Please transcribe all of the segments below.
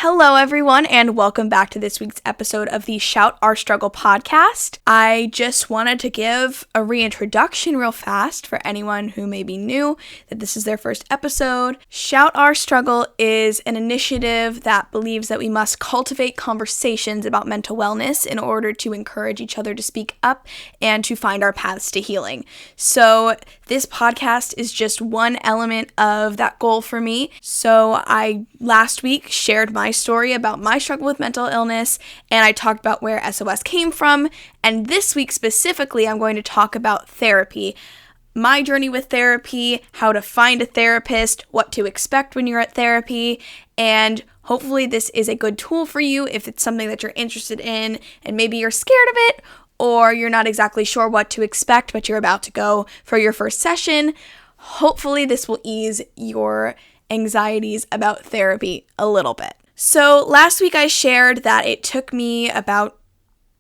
Hello, everyone, and welcome back to this week's episode of the Shout Our Struggle podcast. I just wanted to give a reintroduction real fast for anyone who may be new, that this is their first episode. Shout Our Struggle is an initiative that believes that we must cultivate conversations about mental wellness in order to encourage each other to speak up and to find our paths to healing. So this podcast is just one element of that goal for me. So I last week shared my story about my struggle with mental illness, and I talked about where SOS came from, and this week specifically I'm going to talk about therapy, my journey with therapy, how to find a therapist, what to expect when you're at therapy, and hopefully this is a good tool for you if it's something that you're interested in and maybe you're scared of it or you're not exactly sure what to expect but you're about to go for your first session. Hopefully this will ease your anxieties about therapy a little bit. So last week I shared that it took me about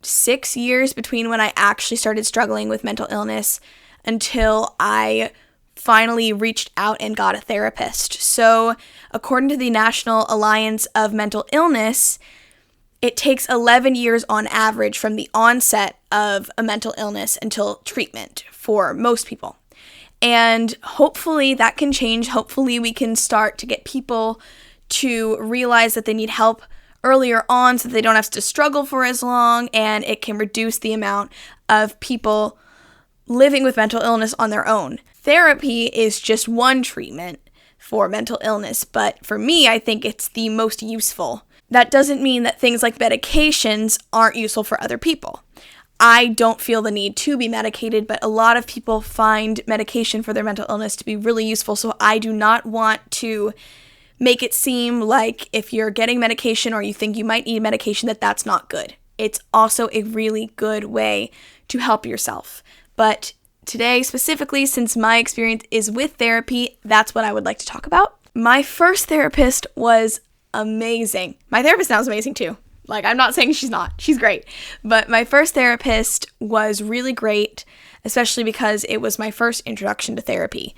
6 years between when I actually started struggling with mental illness until I finally reached out and got a therapist. So according to the National Alliance of Mental Illness, it takes 11 years on average from the onset of a mental illness until treatment for most people. And hopefully that can change. Hopefully we can start to get people to realize that they need help earlier on so that they don't have to struggle for as long, and it can reduce the amount of people living with mental illness on their own. Therapy is just one treatment for mental illness, but for me, I think it's the most useful. That doesn't mean that things like medications aren't useful for other people. I don't feel the need to be medicated, but a lot of people find medication for their mental illness to be really useful, so I do not want to make it seem like if you're getting medication or you think you might need medication, that that's not good. It's also a really good way to help yourself. But today, specifically, since my experience is with therapy, that's what I would like to talk about. My first therapist was amazing. My therapist now is amazing too. I'm not saying she's not. She's great. But my first therapist was really great, especially because it was my first introduction to therapy.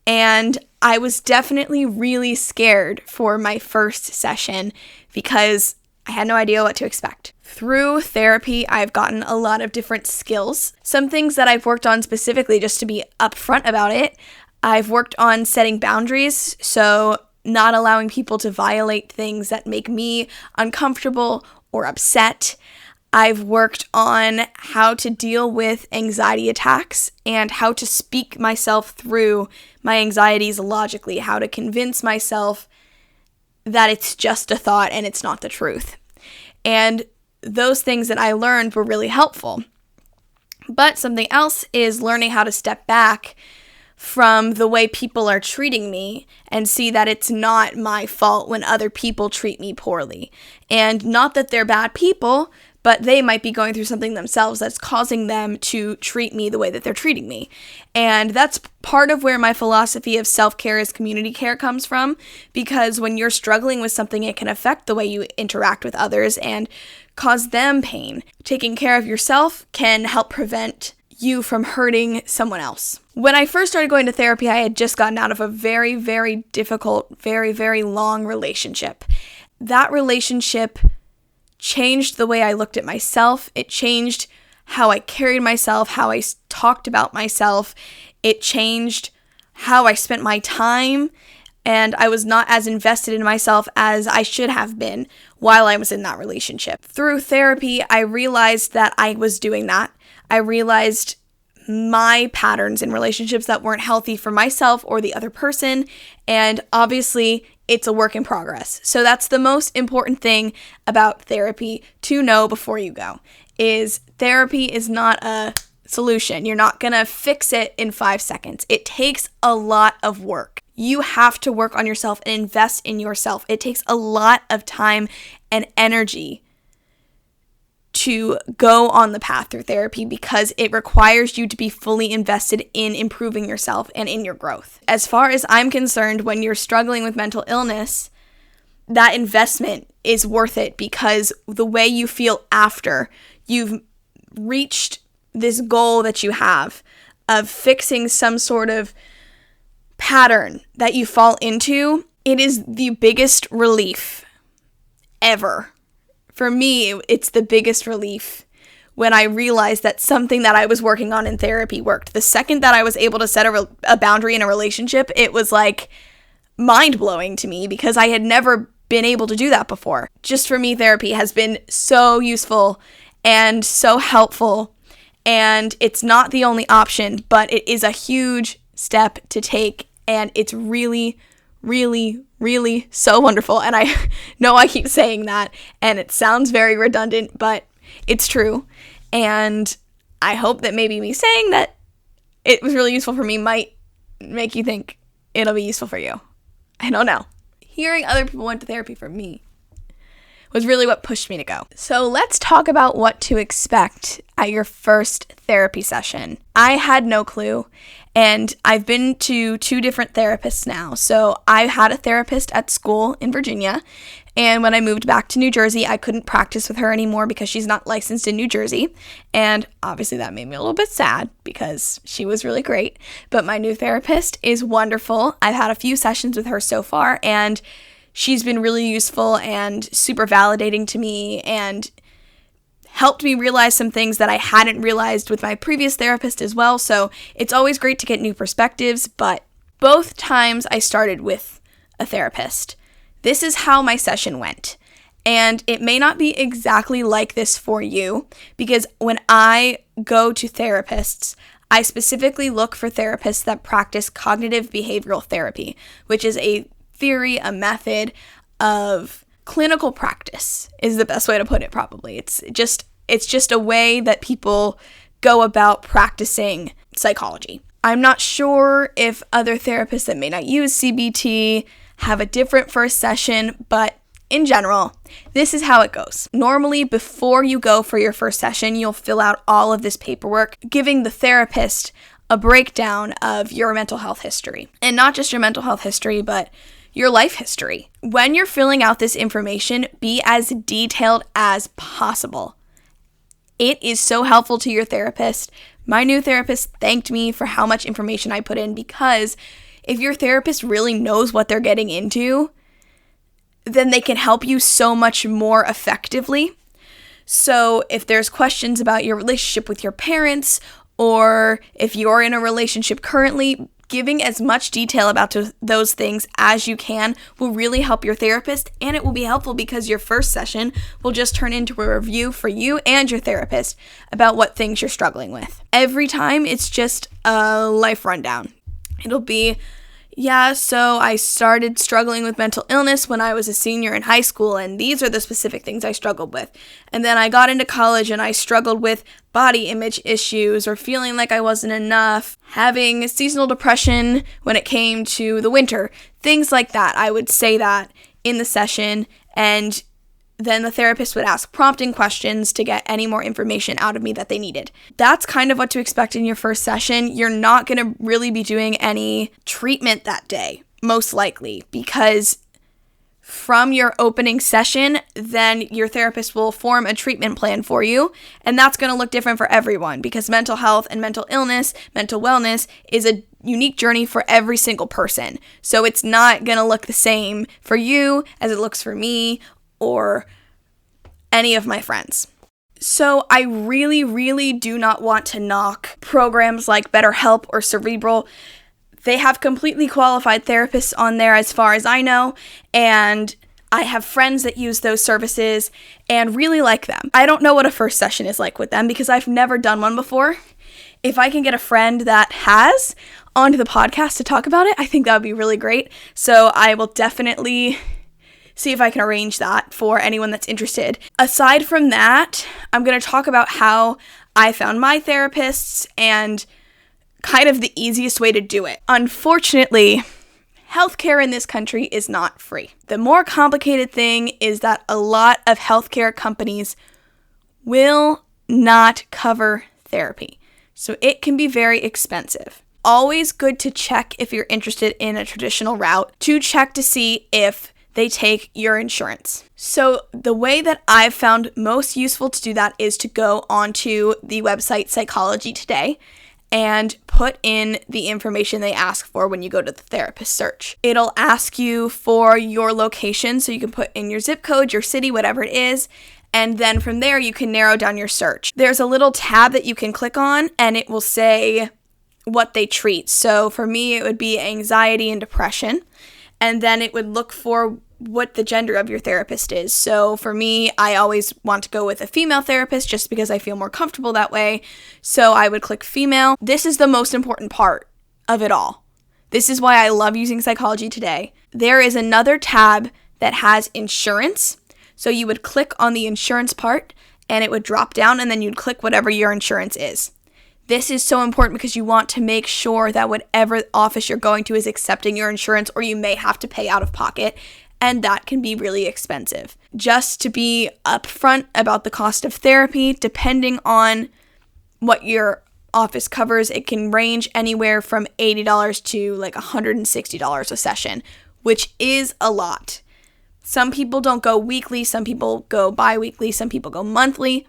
And I was definitely really scared for my first session because I had no idea what to expect. Through therapy, I've gotten a lot of different skills. Some things that I've worked on specifically, just to be upfront about it, I've worked on setting boundaries, so not allowing people to violate things that make me uncomfortable or upset. I've worked on how to deal with anxiety attacks and how to speak myself through my anxieties logically, how to convince myself that it's just a thought and it's not the truth. And those things that I learned were really helpful. But something else is learning how to step back from the way people are treating me and see that it's not my fault when other people treat me poorly. And not that they're bad people, but they might be going through something themselves that's causing them to treat me the way that they're treating me. And that's part of where my philosophy of self-care as community care comes from, because when you're struggling with something, it can affect the way you interact with others and cause them pain. Taking care of yourself can help prevent you from hurting someone else. When I first started going to therapy, I had just gotten out of a very, very difficult, very, very long relationship. That relationship changed the way I looked at myself. It changed how I carried myself, how I talked about myself. It changed how I spent my time, and I was not as invested in myself as I should have been while I was in that relationship. Through therapy, I realized that I was doing that. I realized my patterns in relationships that weren't healthy for myself or the other person, and obviously it's a work in progress. So that's the most important thing about therapy to know before you go, is therapy is not a solution. You're not gonna fix it in 5 seconds. It takes a lot of work. You have to work on yourself and invest in yourself. It takes a lot of time and energy to go on the path through therapy because it requires you to be fully invested in improving yourself and in your growth. As far as I'm concerned, when you're struggling with mental illness, that investment is worth it because the way you feel after you've reached this goal that you have of fixing some sort of pattern that you fall into, it is the biggest relief ever. For me, it's the biggest relief when I realized that something that I was working on in therapy worked. The second that I was able to set a boundary in a relationship, it was like mind-blowing to me because I had never been able to do that before. Just for me, therapy has been so useful and so helpful, and it's not the only option, but it is a huge step to take, and it's really, really, really so wonderful. And I know I keep saying that, and it sounds very redundant, but it's true. And I hope that maybe me saying that it was really useful for me might make you think it'll be useful for you. I don't know. Hearing other people went to therapy for me was really what pushed me to go. So let's talk about what to expect at your first therapy session. I had no clue, and I've been to 2 different therapists now. So I had a therapist at school in Virginia, and when I moved back to New Jersey, I couldn't practice with her anymore because she's not licensed in New Jersey. And obviously that made me a little bit sad because she was really great. But my new therapist is wonderful. I've had a few sessions with her so far, and she's been really useful and super validating to me and helped me realize some things that I hadn't realized with my previous therapist as well. So it's always great to get new perspectives, but both times I started with a therapist, this is how my session went. And it may not be exactly like this for you, because when I go to therapists, I specifically look for therapists that practice cognitive behavioral therapy, which is a theory, a method of clinical practice is the best way to put it probably. It's just a way that people go about practicing psychology. I'm not sure if other therapists that may not use CBT have a different first session, but in general, this is how it goes. Normally, before you go for your first session, you'll fill out all of this paperwork, giving the therapist a breakdown of your mental health history. And not just your mental health history, but your life history. When you're filling out this information, be as detailed as possible. It is so helpful to your therapist. My new therapist thanked me for how much information I put in, because if your therapist really knows what they're getting into, then they can help you so much more effectively. So if there's questions about your relationship with your parents, or if you're in a relationship currently, giving as much detail about those things as you can will really help your therapist, and it will be helpful because your first session will just turn into a review for you and your therapist about what things you're struggling with. Every time it's just a life rundown. It'll be, so I started struggling with mental illness when I was a senior in high school, and these are the specific things I struggled with. And then I got into college and I struggled with body image issues or feeling like I wasn't enough, having seasonal depression when it came to the winter, things like that. I would say that in the session, and then the therapist would ask prompting questions to get any more information out of me that they needed. That's kind of what to expect in your first session. You're not going to really be doing any treatment that day, most likely, because from your opening session, then your therapist will form a treatment plan for you, and that's going to look different for everyone, because mental health and mental illness, mental wellness is a unique journey for every single person. So it's not going to look the same for you as it looks for me or any of my friends. So I really, really do not want to knock programs like BetterHelp or Cerebral. They have completely qualified therapists on there as far as I know, and I have friends that use those services and really like them. I don't know what a first session is like with them because I've never done one before. If I can get a friend that has onto the podcast to talk about it, I think that would be really great. So I will definitely see if I can arrange that for anyone that's interested. Aside from that, I'm going to talk about how I found my therapists and kind of the easiest way to do it. Unfortunately, healthcare in this country is not free. The more complicated thing is that a lot of healthcare companies will not cover therapy, so it can be very expensive. Always good to check if you're interested in a traditional route, to check to see if they take your insurance. So the way that I've found most useful to do that is to go onto the website Psychology Today, and put in the information they ask for when you go to the therapist search. It'll ask you for your location, so you can put in your zip code, your city, whatever it is, and then from there you can narrow down your search. There's a little tab that you can click on and it will say what they treat. So for me, it would be anxiety and depression, and then it would look for what the gender of your therapist is. So for me, I always want to go with a female therapist just because I feel more comfortable that way. So I would click female. This is the most important part of it all. This is why I love using Psychology Today. There is another tab that has insurance. So you would click on the insurance part and it would drop down, and then you'd click whatever your insurance is. This is so important because you want to make sure that whatever office you're going to is accepting your insurance, or you may have to pay out of pocket, and that can be really expensive. Just to be upfront about the cost of therapy, depending on what your office covers, it can range anywhere from $80 to like $160 a session, which is a lot. Some people don't go weekly, some people go bi-weekly, some people go monthly.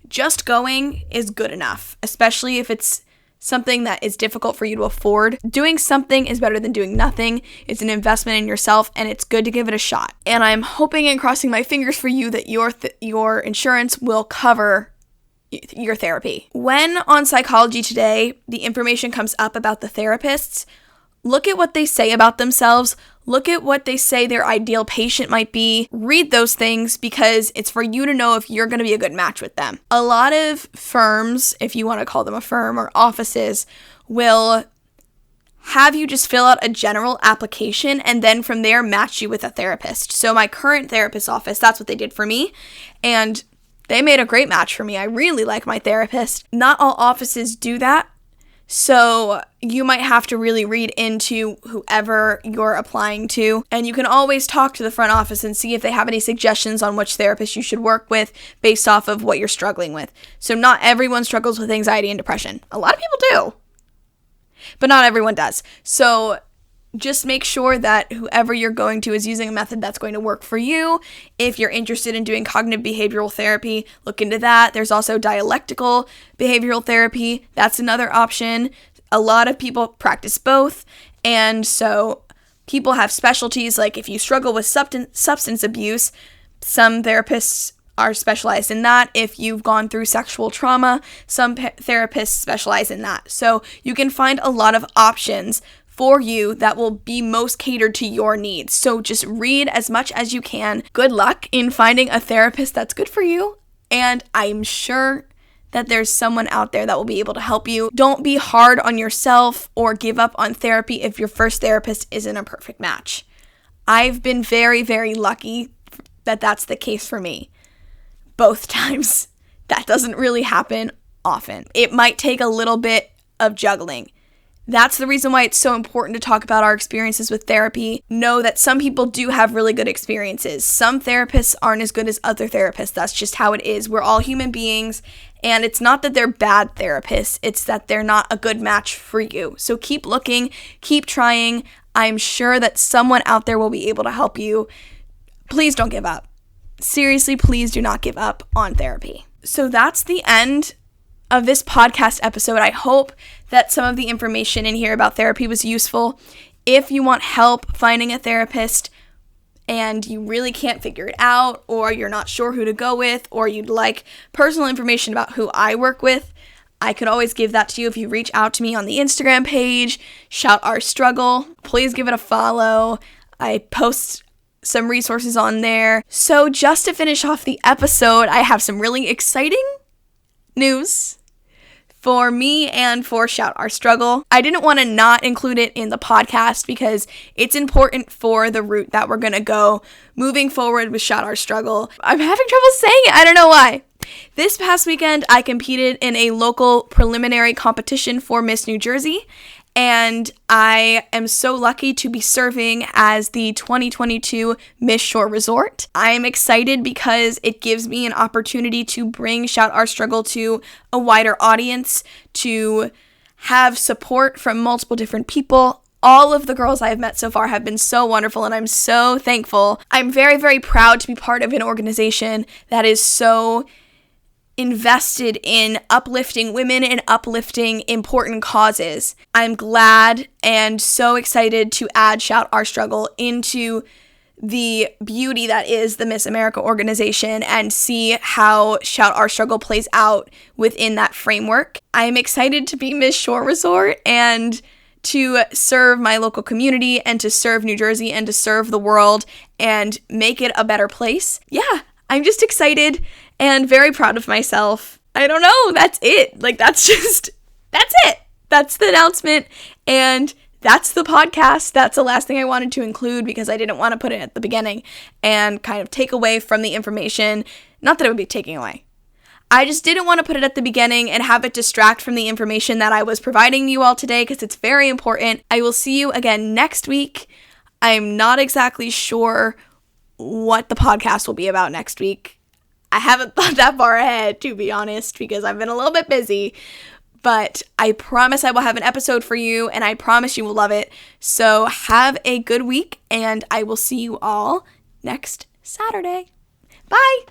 Just going is good enough, especially if it's something that is difficult for you to afford. Doing something is better than doing nothing. It's an investment in yourself, and it's good to give it a shot. And I'm hoping and crossing my fingers for you that your insurance will cover your therapy. When on Psychology Today, the information comes up about the therapists, look at what they say about themselves. Look at what they say their ideal patient might be. Read those things because it's for you to know if you're going to be a good match with them. A lot of firms, if you want to call them a firm, or offices, will have you just fill out a general application and then from there match you with a therapist. So my current therapist's office, that's what they did for me. And they made a great match for me. I really like my therapist. Not all offices do that. So you might have to really read into whoever you're applying to, and you can always talk to the front office and see if they have any suggestions on which therapist you should work with based off of what you're struggling with. So not everyone struggles with anxiety and depression. A lot of people do, but not everyone does. So just make sure that whoever you're going to is using a method that's going to work for you. If you're interested in doing cognitive behavioral therapy, look into that. There's also dialectical behavioral therapy. That's another option. A lot of people practice both. And so people have specialties, like if you struggle with substance abuse, some therapists are specialized in that. If you've gone through sexual trauma, some therapists specialize in that. So you can find a lot of options for you that will be most catered to your needs. So just read as much as you can. Good luck in finding a therapist that's good for you, and I'm sure that there's someone out there that will be able to help you. Don't be hard on yourself or give up on therapy if your first therapist isn't a perfect match. I've been very, very lucky that that's the case for me. Both times. That doesn't really happen often. It might take a little bit of juggling. That's the reason why it's so important to talk about our experiences with therapy. Know that some people do have really good experiences. Some therapists aren't as good as other therapists. That's just how it is. We're all human beings, and it's not that they're bad therapists. It's that they're not a good match for you. So keep looking, keep trying. I'm sure that someone out there will be able to help you. Please don't give up. Seriously, please do not give up on therapy. So that's the end of this podcast episode. I hope that some of the information in here about therapy was useful. If you want help finding a therapist and you really can't figure it out, or you're not sure who to go with, or you'd like personal information about who I work with, I could always give that to you if you reach out to me on the Instagram page, Shout Our Struggle. Please give it a follow. I post some resources on there. So just to finish off the episode, I have some really exciting news for me and for Shout Our Struggle. I didn't want to not include it in the podcast because it's important for the route that we're going to go moving forward with Shout Our Struggle. I'm having trouble saying it. I don't know why. This past weekend, I competed in a local preliminary competition for Miss New Jersey, and I am so lucky to be serving as the 2022 Miss Shore Resort. I am excited because it gives me an opportunity to bring Shout Our Struggle to a wider audience, to have support from multiple different people. All of the girls I have met so far have been so wonderful, and I'm so thankful. I'm very, very proud to be part of an organization that is so invested in uplifting women and uplifting important causes. I'm glad and so excited to add Shout Our Struggle into the beauty that is the Miss America organization and see how Shout Our Struggle plays out within that framework. I'm excited to be Miss Shore Resort and to serve my local community and to serve New Jersey and to serve the world and make it a better place. Yeah, I'm just excited and very proud of myself. I don't know, that's it. That's it. That's the announcement, and that's the podcast. That's the last thing I wanted to include because I didn't want to put it at the beginning and kind of take away from the information. Not that it would be taking away. I just didn't want to put it at the beginning and have it distract from the information that I was providing you all today because it's very important. I will see you again next week. I'm not exactly sure what the podcast will be about next week. I haven't thought that far ahead, to be honest, because I've been a little bit busy. But I promise I will have an episode for you, and I promise you will love it. So have a good week, and I will see you all next Saturday. Bye!